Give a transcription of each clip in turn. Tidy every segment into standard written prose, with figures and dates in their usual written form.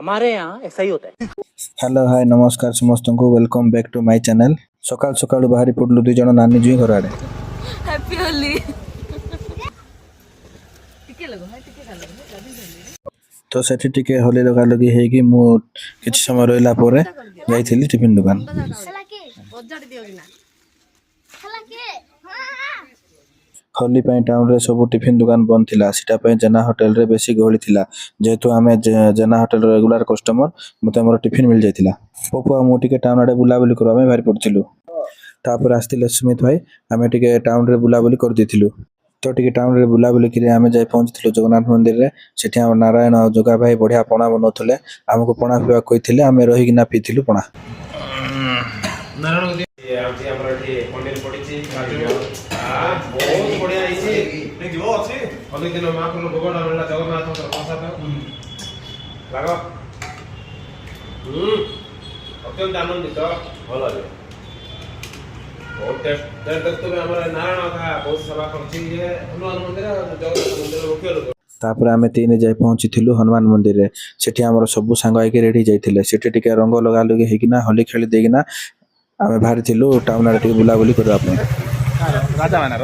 हमारे यहाँ ऐसा ही होता है। हेलो हाय नमस्कार समस्त को welcome back to my channel. सकाल सकाल बाहरी पड़लु दुई जन नानी जी घर आड़े। हैप्पी होली तो सेठी टिके होली लगा लगी हेगी मु किछि समय रहला परे जाइथिली टिफिन दुकान। होली पई टाउन रे सब टिफिन दुकान बंद थिला सिटा पई जेना होटल रे बेसी गहली थिला जेहेतु आमे जेना होटल रेगुलर कस्टमर मते हमर टिफिन मिल जाइथिला। पपुआ मु टिके टाउन आडे बुलाबुली करबा में भारी पड़थिलु। तापर आस्तिले सुमित भाई आमे टिके टाउन रे बुलाबुली कर दिथिलु। तो टिके टाउन रे बुलाबुली करी आमे जाई पहुंचथिलु जगन्नाथ मंदिर रे। सेठी हम नारायण और जोगा भाई बढ़िया पणा बनौथले हमको पणा पिवा कइथिले आमे रही किना पीथिलु पणा। नारायण हमरा एठी पनीर पडिछि बहुत बढ़िया आइछि नै जीव अछि होली दिन महाप्रभु भगवान हमरा जगन्नाथ प्रसाद लागो अत्यंत आनंदित भल लागे बहुत टेस्ट देखते हमरा नारायण का बहुत सेवा करछि जे हनुमान मंदिर जगन्नाथ मंदिर मुख्य लोक। तापर आमे तीन जाई पहुंचीथिलु हनुमान मंदिर रे। सेठी हमर सब सांग आके रेडी जाइथिले। सेठी टिके रंग लगा लगे हेकिना होली खेली देगिना आमे भारी थिलु टाउन रे टिके बुलाबुली करबा पे। राजा मानर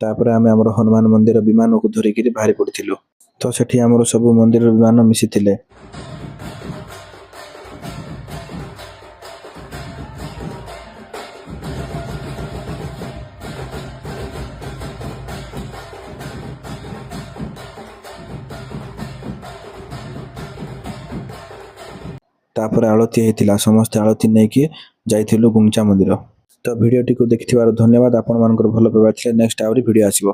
तापर आमे हमर हनुमान मंदिर विमान को धरि के भारी पड़थिलु। तो सेठी हमर सब मंदिर विमान मिसिथिले। तापर आलती हेतिला समस्त आलती नै कि जाइथिलु गुंचा मंदिर। तो वीडियो टी को देखिथिबार धन्यवाद। आपण मानकर भलो पाइबा नेक्स्ट आवरी वीडियो आसीबो।